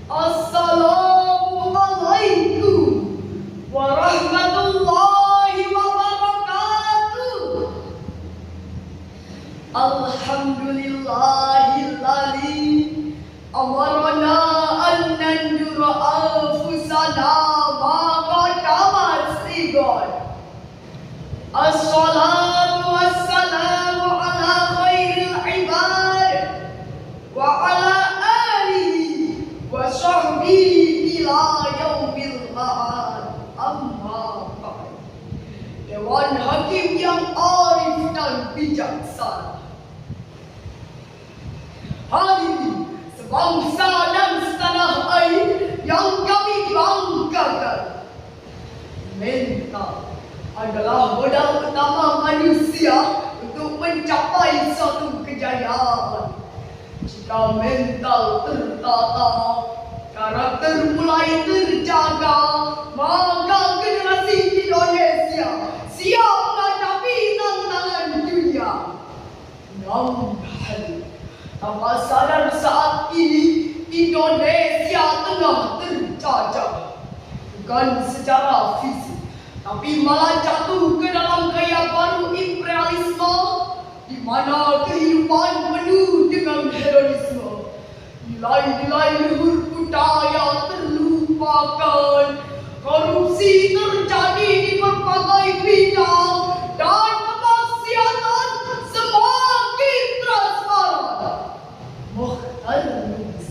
Assalamualaikum warahmatullahi wabarakatuh. Alhamdulillahilladzi amarna an nandura anfusana ma qaddamat sigar. Assalatu wassalamu ala khairil ibad wa ala alihi wa sahbihi ila yaumil ma'ad. Amma ba'd. Dewan Hakim yang arif dan bijaksana, hadirin sebangsa dan setanah air yang kami banggakan, mental adalah modal utama manusia untuk mencapai suatu kejayaan. Jika mental tertata, karakter mulai terjaga, maka generasi Indonesia siap menghadapi tantangan dunia. Namun tanpa sadar saat ini Indonesia tengah terjajah, bukan secara fisik, tapi malah jatuh ke dalam gaya baru imperialisme, di mana kehidupan penuh dengan hedonisme. Nilai-nilai luhur budaya terlupakan, korupsi terjadi di berbagai bidang, dan kemaksiatan semakin transparan. Muhtaris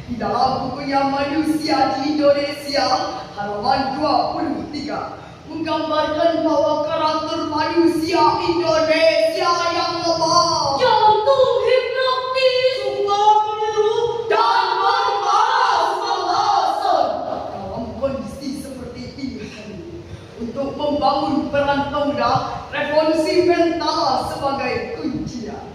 di dalam bukunya Manusia di Indonesia halaman 23 menggambarkan bahwa karakter manusia Indonesia yang lemah, jantung hipnotis, suka meniru dan bermalas-malasan. Dalam kondisi seperti ini, untuk membangun peran pemuda, revolusi mental sebagai kuncinya.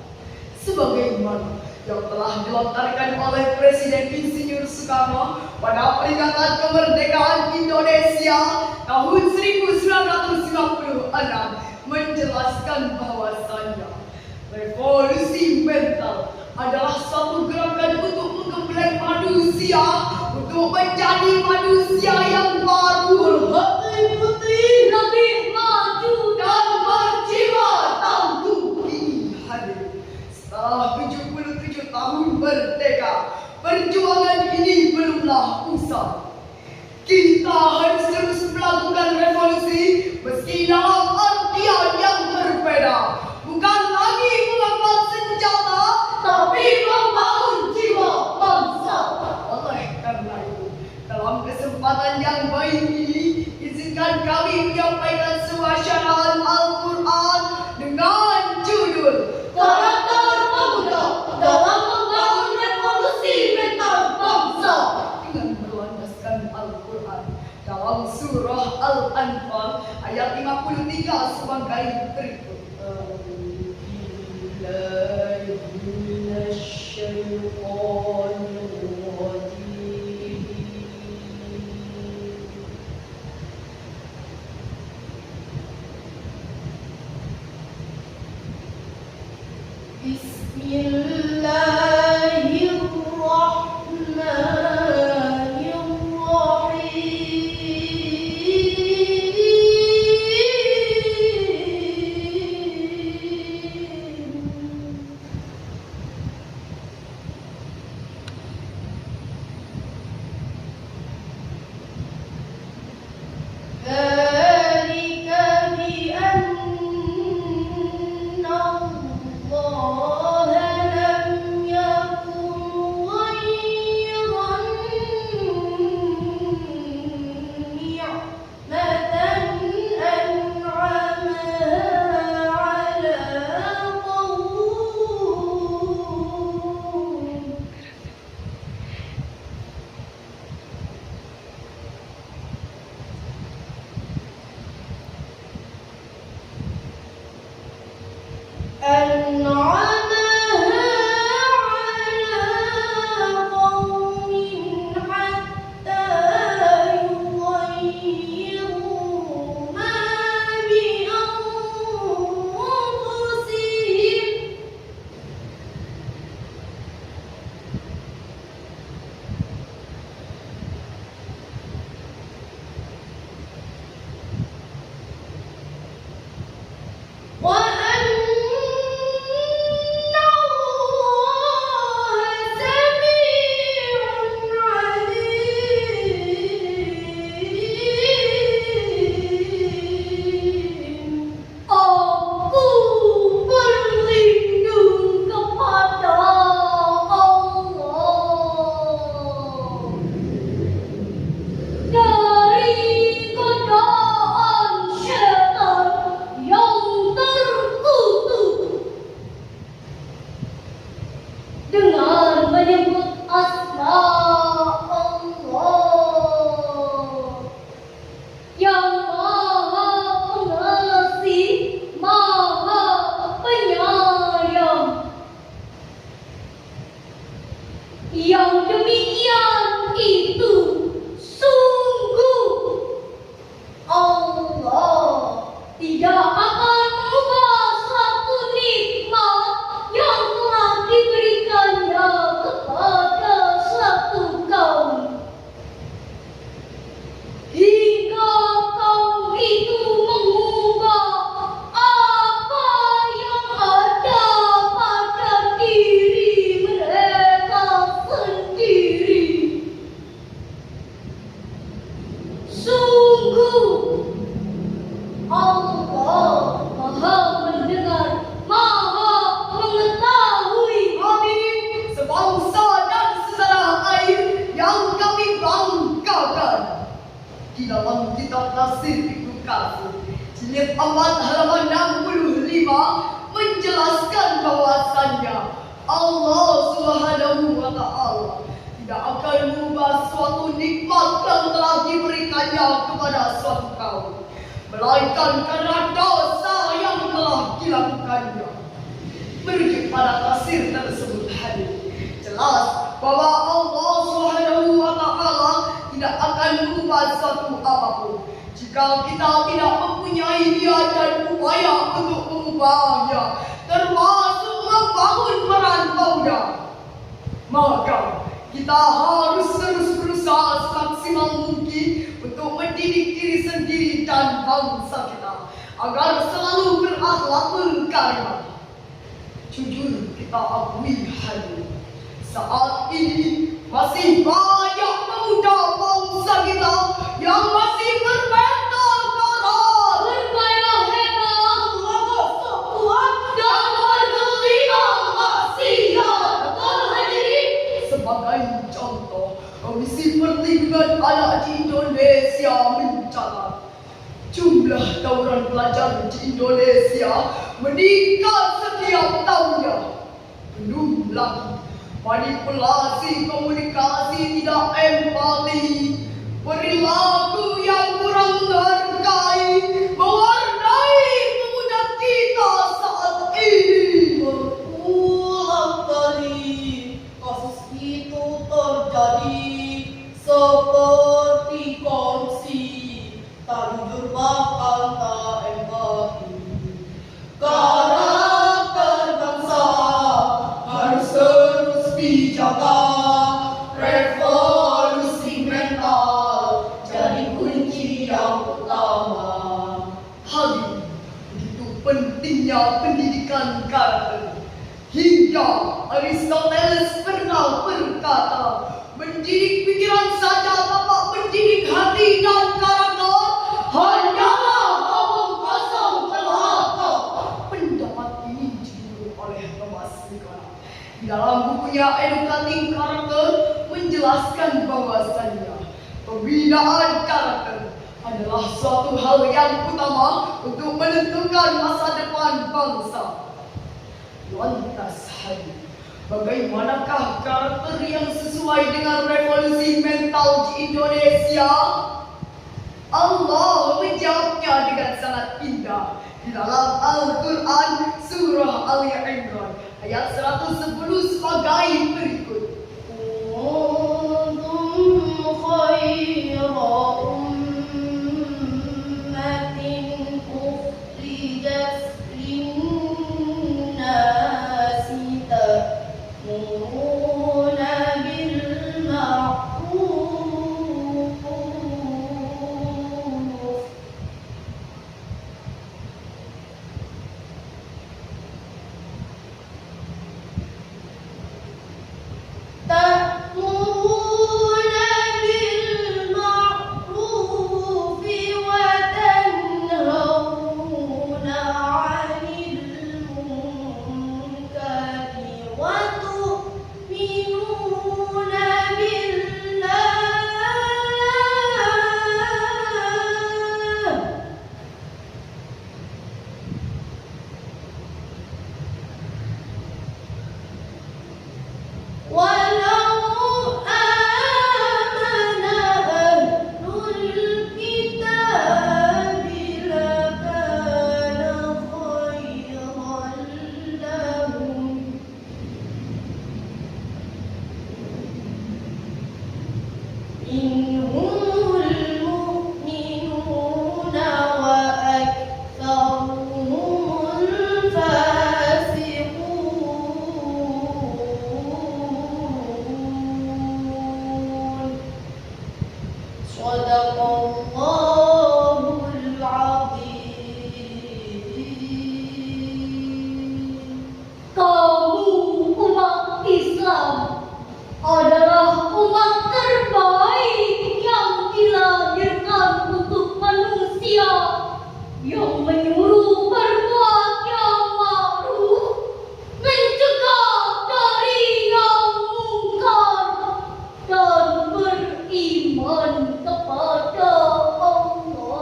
Sebagaimana yang telah dilontarkan oleh Presiden Insinyur Soekarno pada peringatan kemerdekaan Indonesia tahun 1956 menjelaskan bahwasannya revolusi mental adalah suatu gerakan untuk menggembleng manusia untuk menjadi manusia yang baru, berhati putih, lebih maju dan berjiwa tangguh. Setelah 77 tahun merdeka, perjuangan ini belumlah usai. Kita harus terus melakukan revolusi meski dalam artian yang berbeda. Bukan lagi mengangkat senjata, tapi membangun jiwa bangsa. Oleh karena itu, dalam kesempatan yang baik ini, izinkan kami menyampaikan sebuah syarahan Al-Quran dengan judul karakter pemuda dalam membangun revolusi mental bangsa, dengan berlandaskan Al-Quran dalam surah Al-Anfal ayat 53 sebagai berikut. itu sungguh Allah tidak akan mengubah suatu nikmat yang telah diberikannya kepada suatu kaum hingga kaum itu mengubah apa yang ada pada diri mereka sendiri. Sungguh Allah Maha mendengar, Maha mengetahui. Kami sebangsa dan setanah air yang kami banggakan. Di dalam kitab tafsir Ibnu Katsir jilid 4 halaman 65 menjelaskan bahwasannya Allah Subhanahu wa taala tidak akan mengubah suatu nikmat yang telah diberikannya kepada suatu kaum, melainkan karena dosa yang telah dilakukannya. Merujuk pada tafsir tersebut hadis jelas bahwa Allah Subhanahu wa taala tidak akan mengubah suatu apapun jika kita tidak mempunyai niat dan upaya untuk mengubahnya, termasuk membangun perantaunya. Maka kita harus terus berusaha semaksimal mungkin untuk mendidik diri sendiri dan bangsa kita agar selalu berakhlak karimah. Jujur kita akui hadir, saat ini masih banyak pemuda bangsa kita yang masih bermental kotor, Bergaya hebat, menggosok kuat, dan bertelinga maksiat. Betul hadirin? Sebagai contoh, Komisi Perlindungan Anak di Indonesia mencatat jumlah tawuran pelajar di Indonesia meningkat setiap tahunnya. Belum lagi manipulasi komunikasi tidak empati, perilaku yang kurang menghargai mewarnai pemuda kita saat ini. Berulang kali kasus itu terjadi, seperti korupsi, tak jujur bahkan tak empati. Karakter bangsa harus terus dijaga. Revolusi mental jadi kunci yang utama. Hal ini begitu pentingnya pendidikan karakter. Hingga Aristoteles pernah berkata, mendidik pikiran saja tanpa mendidik hati dan karakter hanyalah omong kosong belaka. Pendapat ini diburu oleh Thomas Nicola. Di dalam bukunya Educating Karakter menjelaskan bahwasannya pembinaan karakter adalah suatu hal yang utama untuk menentukan masa depan bangsa. Lantas hadir, bagaimanakah karakter yang sesuai dengan revolusi mental di Indonesia? Allah menjawabnya dengan sangat indah di dalam Al-Quran surah Ali Imran ayat 110 sebagai berikut. Kuntum khayra ummatin ukhrijat linnasi ta'muruna bil ma'ruf ta'muruna minhumul mu'minuna wa aktsaruhumul fasiqun. Shadaqallahul azim. Kamu umat Islam adalah umat terbaik yang dilahirkan untuk manusia, yang menyuruh berbuat yang ma'ruf, mencegah dari yang mungkar, dan beriman kepada Allah.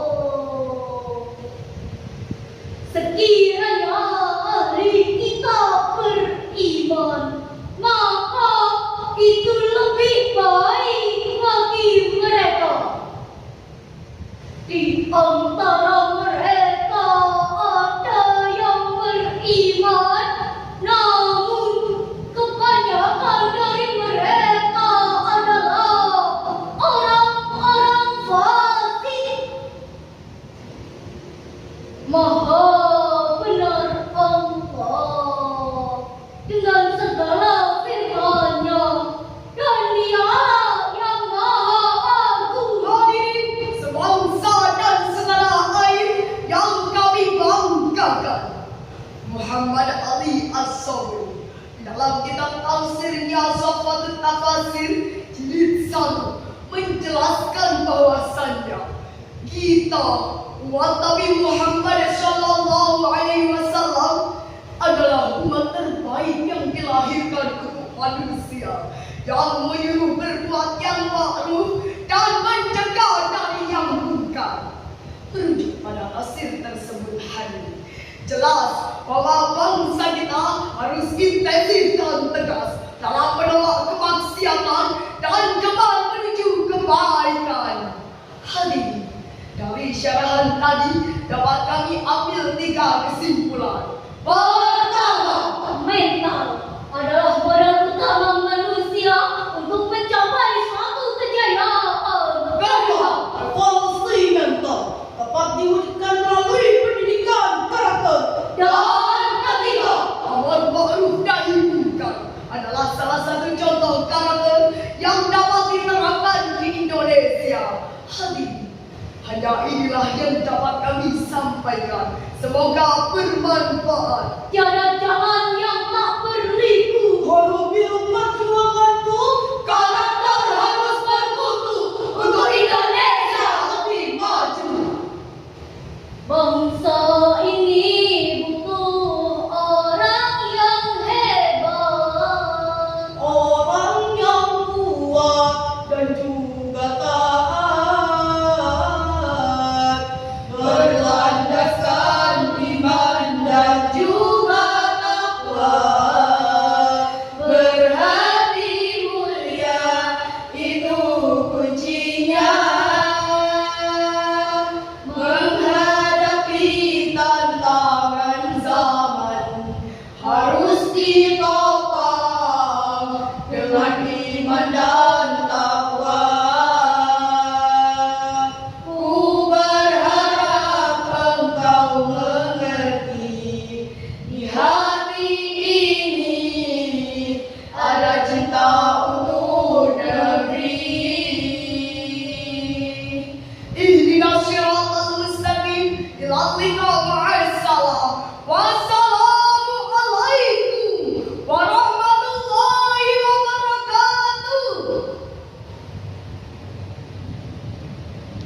Sekiranya ahli kitab beriman, maka itu lebih baik bagi mereka. Di antara mereka ada yang beriman, namun kebanyakan dari mereka adalah orang-orang fasik. Maha benar Allah dengan segala firman-Nya, dan Dialah yang Maha Agung. Hadirin sebangsa dan setanah air yang kami banggakan, Muhammad Ali As-Sabri dalam kitab tafsirnya Safatul Tafasir jilid 1 menjelaskan bahwasannya kita umat Nabi Muhammad Sallallahu Alaihi Wasallam adalah umat terbaik yang dilahirkan untuk manusia, yang menyuruh berbuat yang ma'ruf dan mencegah dari yang mungkar. Merujuk pada tafsir tersebut hari ini, jelas bahwa bangsa kita harus intensif dan tegas dalam menolak kemaksiatan dan kembali menuju kebaikan. Hadirin, dari syarahan tadi dapat kami ambil 3 kesimpulan. Pertama, Mental adalah modal utama manusia untuk mencapai suatu kejayaan. kedua, Evolusi mental dapat diwujudkan melalui pendidikan karakter. Dan ketiga, amar ma'ruf nahi munkar adalah salah satu contoh karakter yang dapat diterapkan di Indonesia. Hadirin, hanya inilah yang dapat kami sampaikan. Semoga bermanfaat. tiada jalan yang tak berliku. Kalau biru perjuanganku, Karakter harus berkutu untuk Indonesia lebih maju. Bangsa ini butuh orang yang hebat, orang yang kuat dan juga taat, berlandaskan iman dan juga takwa, berhati mulia, itu kuncinya. Menghadapi tantangan zaman harus ditopang dengan iman dan takwa. Ku berharap engkau mengerti, di hati ini ada cinta untuk negeri. Ihdinas siratal mustaqim ila liqa ma'as salam.